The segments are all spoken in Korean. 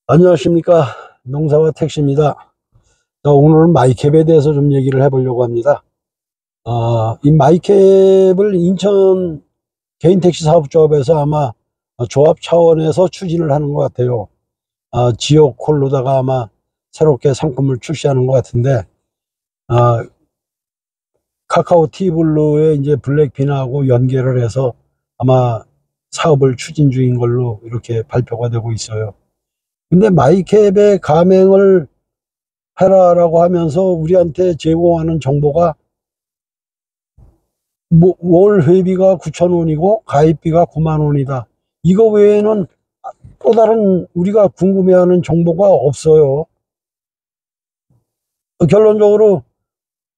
안녕하십니까. 농사와 택시입니다. 오늘은 마이캡에 대해서 좀 얘기를 해보려고 합니다. 이 마이캡을 인천 개인 택시 사업조합에서 아마 조합 차원에서 추진을 하는 것 같아요. 지오콜로다가 아마 새롭게 상품을 출시하는 것 같은데, 아, 카카오 티블루에 이제 블랙빈하고 연계를 해서 아마 사업을 추진 중인 걸로 이렇게 발표가 되고 있어요. 근데 마이캡의 가맹을 해라라고 하면서 우리한테 제공하는 정보가 월 회비가 9,000원이고 가입비가 9만 원이다. 이거 외에는 또 다른 우리가 궁금해하는 정보가 없어요. 결론적으로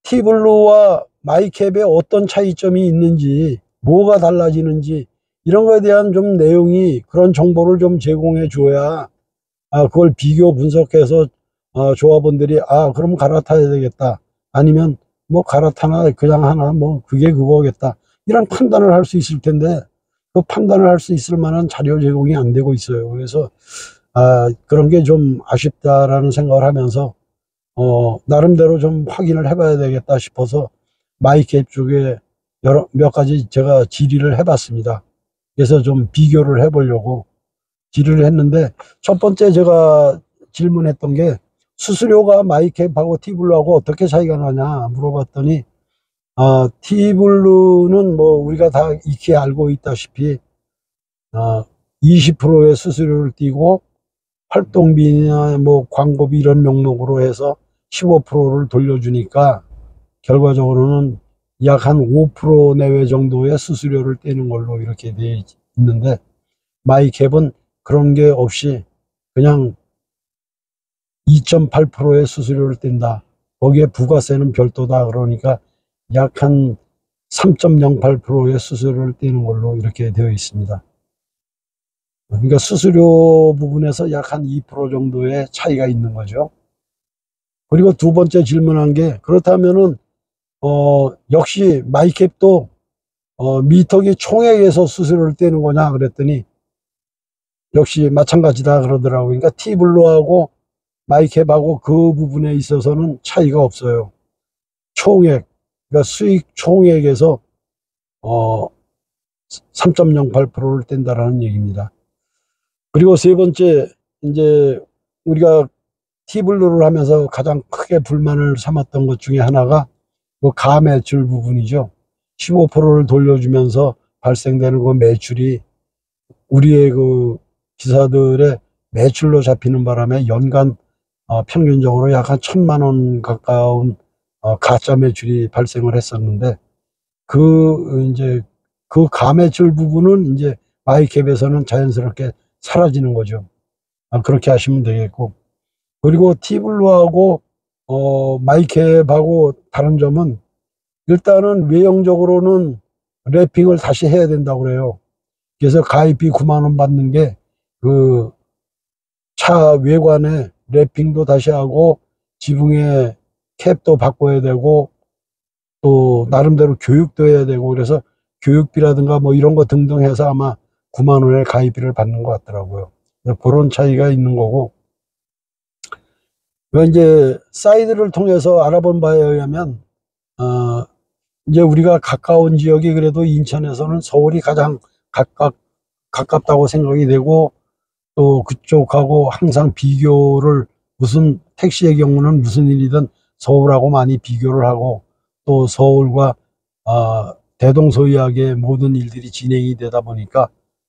티블루와 마이캡에 어떤 차이점이 있는지, 뭐가 달라지는지 이런 거에 대한 좀 내용이, 그런 정보를 좀 제공해 줘야 그걸 비교 분석해서 조합원들이 그럼 갈아타야 되겠다, 아니면 뭐 갈아타나 그냥 하나, 뭐 그게 그거겠다, 이런 판단을 할 수 있을 텐데 그 판단을 할 수 있을 만한 자료 제공이 안 되고 있어요. 그래서 그런 게 좀 아쉽다라는 생각을 하면서 나름대로 좀 확인을 해봐야 되겠다 싶어서 마이캡 쪽에 몇 가지 제가 질의를 해봤습니다. 그래서 좀 비교를 해보려고 질의를 했는데, 첫 번째 제가 질문했던 게 수수료가 마이캡하고 티블루하고 어떻게 차이가 나냐 물어봤더니, 티블루는 뭐 우리가 다 익히 알고 있다시피 20%의 수수료를 띄고 활동비나 뭐 광고비 이런 명목으로 해서 15%를 돌려주니까 결과적으로는 약 한 5% 내외 정도의 수수료를 떼는 걸로 이렇게 되어 있는데, 마이캡은 그런 게 없이 그냥 2.8%의 수수료를 뗀다. 거기에 부가세는 별도다. 그러니까 약 한 3.08%의 수수료를 떼는 걸로 이렇게 되어 있습니다. 그러니까 수수료 부분에서 약 한 2% 정도의 차이가 있는 거죠. 그리고 두 번째 질문한 게, 그렇다면은 역시 마이캡도 미터기 총액에서 수수료를 떼는 거냐 그랬더니 역시 마찬가지다 그러더라고요. 그러니까 티블루하고 마이캡하고 그 부분에 있어서는 차이가 없어요. 총액, 그러니까 수익 총액에서 3.08%를 뗀다라는 얘기입니다. 그리고 세 번째, 이제 우리가 티블루를 하면서 가장 크게 불만을 삼았던 것 중에 하나가 그 가매출 부분이죠. 15%를 돌려주면서 발생되는 그 매출이 우리의 그 기사들의 매출로 잡히는 바람에 연간 평균적으로 약 한 1,000만 원 가까운 가짜 매출이 발생을 했었는데, 이제 그 가매출 부분은 이제 마이캡에서는 자연스럽게 사라지는 거죠. 그렇게 하시면 되겠고, 그리고 티블루하고 마이캡하고 다른 점은, 일단은 외형적으로는 랩핑을 다시 해야 된다고 그래요. 그래서 가입비 9만 원 받는 게 그 차 외관에 랩핑도 다시 하고 지붕에 캡도 바꿔야 되고 또 나름대로 교육도 해야 되고, 그래서 교육비라든가 뭐 이런 거 등등 해서 아마 9만 원의 가입비를 받는 것 같더라고요. 그런 차이가 있는 거고, 이제 사이드를 통해서 알아본 바에 의하면 이제 우리가 가까운 지역이 그래도 인천에서는 서울이 가장 가깝다고 생각이 되고, 또 그쪽하고 항상 비교를, 무슨 택시의 경우는 무슨 일이든 서울하고 많이 비교를 하고, 또 서울과 대동소이하게 모든 일들이 진행이 되다 보니까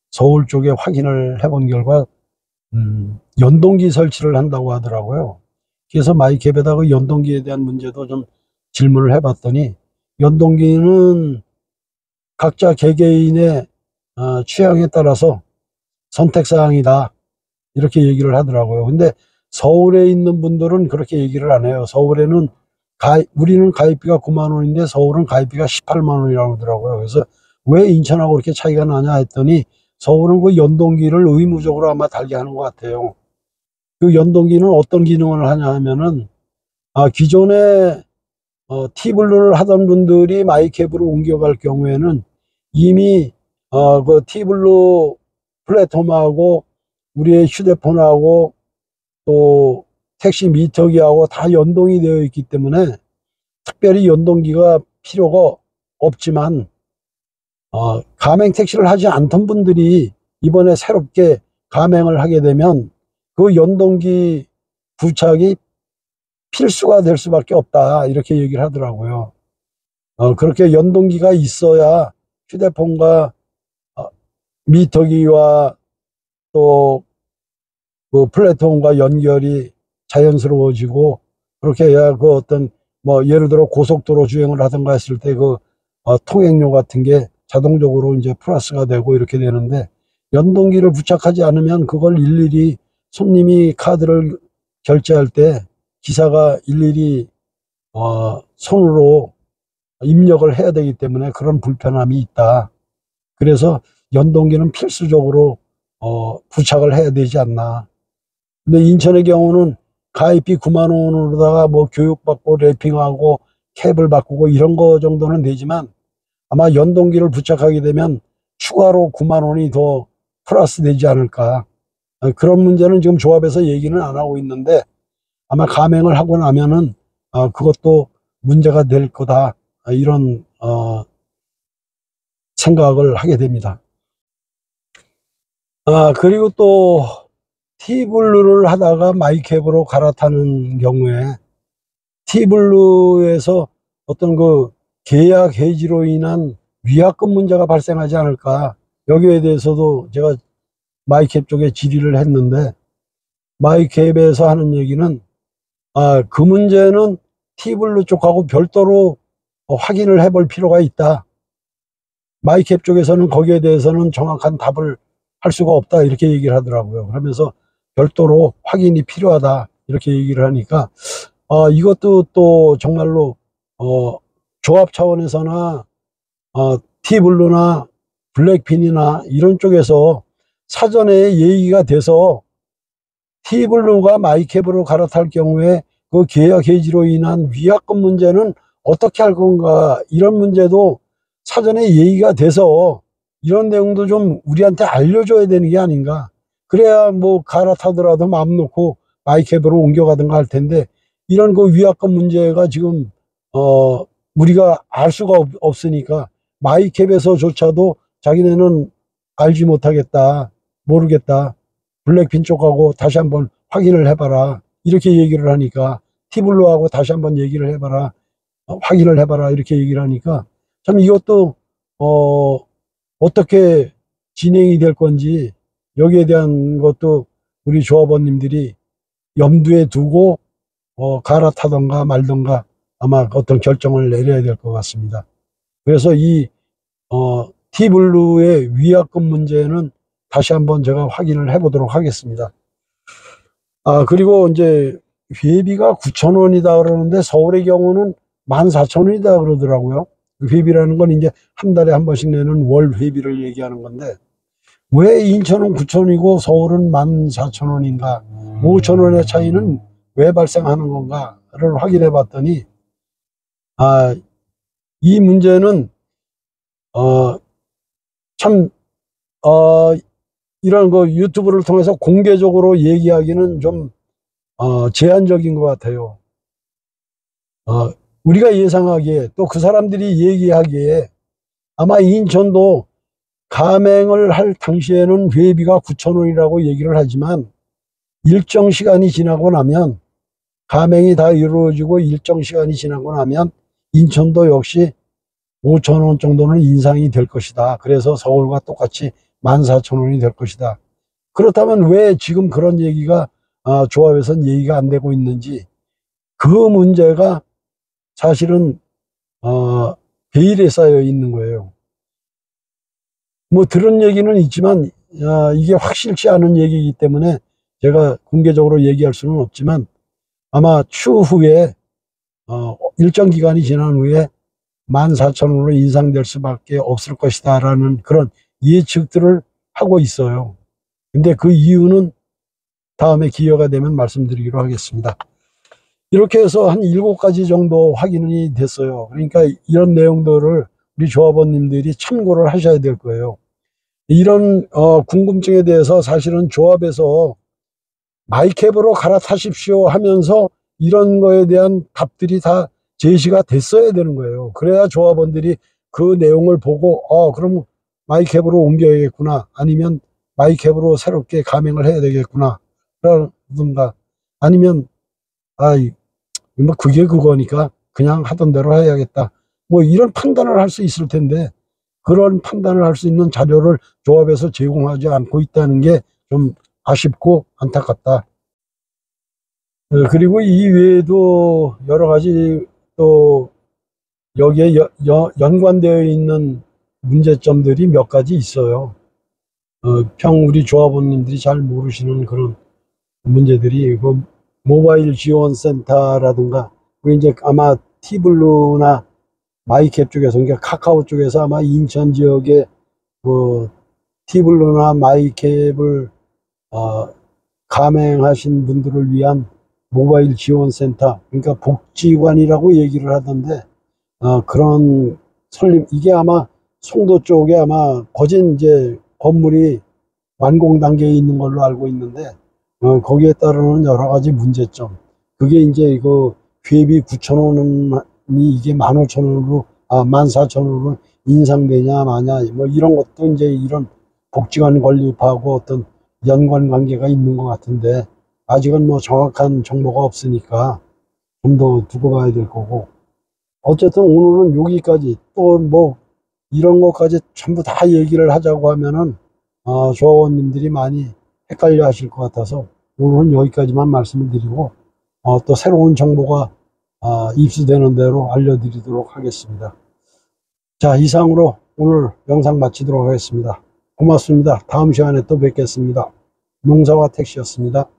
서울 쪽에 확인을 해본 결과 연동기 설치를 한다고 하더라고요. 그래서 마이캡에다가 그 연동기에 대한 문제도 좀 질문을 해봤더니, 연동기는 각자 개개인의 취향에 따라서 선택사항이다, 이렇게 얘기를 하더라고요. 근데 서울에 있는 분들은 그렇게 얘기를 안 해요. 서울에는 우리는 가입비가 9만 원인데 서울은 가입비가 18만 원이라고 하더라고요. 그래서 왜 인천하고 그렇게 차이가 나냐 했더니, 서울은 그 연동기를 의무적으로 아마 달게 하는 것 같아요. 그 연동기는 어떤 기능을 하냐 하면은, 기존에 티블루를 하던 분들이 마이캡으로 옮겨갈 경우에는 이미 그 티블루 플랫폼하고 우리의 휴대폰하고 또 택시 미터기하고 다 연동이 되어 있기 때문에 특별히 연동기가 필요가 없지만 가맹 택시를 하지 않던 분들이 이번에 새롭게 가맹을 하게 되면 그 연동기 부착이 필수가 될 수밖에 없다, 이렇게 얘기를 하더라고요. 그렇게 연동기가 있어야 휴대폰과 미터기와 또 그 플랫폼과 연결이 자연스러워지고, 그렇게 해야 그 어떤 뭐 예를 들어 고속도로 주행을 하든가 했을 때 그 통행료 같은 게 자동적으로 이제 플러스가 되고 이렇게 되는데, 연동기를 부착하지 않으면 그걸 일일이 손님이 카드를 결제할 때 기사가 일일이 손으로 입력을 해야 되기 때문에 그런 불편함이 있다. 그래서 연동기는 필수적으로 부착을 해야 되지 않나. 근데 인천의 경우는 가입비 9만 원으로다가 뭐 교육받고 랩핑하고 캡을 바꾸고 이런 거 정도는 되지만, 아마 연동기를 부착하게 되면 추가로 9만 원이 더 플러스 되지 않을까. 그런 문제는 지금 조합에서 얘기는 안 하고 있는데, 아마 가맹을 하고 나면은 그것도 문제가 될 거다, 이런 생각을 하게 됩니다. 그리고 또 T블루를 하다가 마이캡으로 갈아타는 경우에 T블루에서 어떤 그 계약 해지로 인한 위약금 문제가 발생하지 않을까. 여기에 대해서도 제가 마이캡 쪽에 질의를 했는데, 마이캡에서 하는 얘기는 그 문제는 T블루 쪽하고 별도로 확인을 해볼 필요가 있다. 마이캡 쪽에서는 거기에 대해서는 정확한 답을 할 수가 없다, 이렇게 얘기를 하더라고요. 그러면서 별도로 확인이 필요하다, 이렇게 얘기를 하니까 이것도 또 정말로 조합 차원에서나 T블루나 블랙핀이나 이런 쪽에서 사전에 얘기가 돼서 T블루가 마이캡으로 갈아탈 경우에 그 계약 해지로 인한 위약금 문제는 어떻게 할 건가, 이런 문제도 사전에 얘기가 돼서 이런 내용도 좀 우리한테 알려줘야 되는 게 아닌가. 그래야 뭐 갈아타더라도 마음 놓고 마이캡으로 옮겨가든가 할 텐데, 이런 그 위약금 문제가 지금 우리가 알 수가 없으니까 마이캡에서조차도 자기네는 알지 못하겠다, 모르겠다, 블랙핀 쪽하고 다시 한번 확인을 해봐라, 이렇게 얘기를 하니까, T블루하고 다시 한번 얘기를 해봐라, 확인을 해봐라, 이렇게 얘기를 하니까 참 이것도 어떻게 진행이 될 건지, 여기에 대한 것도 우리 조합원님들이 염두에 두고 갈아타던가 말던가 아마 어떤 결정을 내려야 될 것 같습니다. 그래서 이 T블루의 위약금 문제는 다시 한번 제가 확인을 해보도록 하겠습니다. 그리고 이제 회비가 9,000원이다 그러는데 서울의 경우는 14,000원이다 그러더라고요. 회비라는 건 이제 한 달에 한 번씩 내는 월 회비를 얘기하는 건데, 왜 인천은 9,000원이고 서울은 14,000원인가, 5,000원의 차이는 왜 발생하는 건가를 확인해 봤더니, 이 문제는 참 이런 그 유튜브를 통해서 공개적으로 얘기하기는 좀 제한적인 것 같아요. 우리가 예상하기에, 또 그 사람들이 얘기하기에 아마 인천도 가맹을 할 당시에는 회비가 9,000원이라고 얘기를 하지만, 일정 시간이 지나고 나면, 가맹이 다 이루어지고 일정 시간이 지나고 나면 인천도 역시 5,000원 정도는 인상이 될 것이다. 그래서 서울과 똑같이 14,000원이 될 것이다. 그렇다면 왜 지금 그런 얘기가 조합에서는 얘기가 안 되고 있는지, 그 문제가 사실은 베일에 쌓여 있는 거예요. 뭐 들은 얘기는 있지만 이게 확실치 않은 얘기이기 때문에 제가 공개적으로 얘기할 수는 없지만, 아마 추후에 일정 기간이 지난 후에 14,000원으로 인상될 수밖에 없을 것이다 라는 그런 예측들을 하고 있어요. 근데 그 이유는 다음에 기회가 되면 말씀드리기로 하겠습니다. 이렇게 해서 한 7가지 정도 확인이 됐어요. 그러니까 이런 내용들을 우리 조합원님들이 참고를 하셔야 될 거예요. 이런 궁금증에 대해서 사실은 조합에서 마이캡으로 갈아타십시오 하면서 이런 거에 대한 답들이 다 제시가 됐어야 되는 거예요. 그래야 조합원들이 그 내용을 보고 그럼 마이캡으로 옮겨야겠구나, 아니면 마이캡으로 새롭게 가맹을 해야 되겠구나 라든가, 아니면 뭐 그게 그거니까 그냥 하던 대로 해야겠다, 뭐 이런 판단을 할 수 있을 텐데 그런 판단을 할 수 있는 자료를 조합에서 제공하지 않고 있다는 게 좀 아쉽고 안타깝다. 그리고 이 외에도 여러 가지 또 여기에 연관되어 있는 문제점들이 몇 가지 있어요. 우리 조합원님들이 잘 모르시는 그런 문제들이, 그 모바일 지원센터라든가, 그 이제 아마 티블루나 마이캡 쪽에서, 그러니까 카카오 쪽에서 아마 인천 지역에 그 티블루나 마이캡을 가맹하신 분들을 위한 모바일 지원센터, 그러니까 복지관이라고 얘기를 하던데, 그런 설립, 이게 아마 송도 쪽에 아마 거진 이제 건물이 완공 단계에 있는 걸로 알고 있는데, 거기에 따르는 여러 가지 문제점. 그게 이제 그 회비 9,000원이 이게 15,000원으로, 14,000원으로 인상되냐 마냐, 뭐 이런 것도 이제 이런 복지관 건립하고 어떤 연관 관계가 있는 것 같은데, 아직은 뭐 정확한 정보가 없으니까 좀 더 두고 봐야 될 거고. 어쨌든 오늘은 여기까지, 또 뭐 이런 것까지 전부 다 얘기를 하자고 하면은 조합원님들이 많이 헷갈려 하실 것 같아서 오늘은 여기까지만 말씀을 드리고, 또 새로운 정보가 입수되는 대로 알려드리도록 하겠습니다. 자, 이상으로 오늘 영상 마치도록 하겠습니다. 고맙습니다. 다음 시간에 또 뵙겠습니다. 농사와 택시였습니다.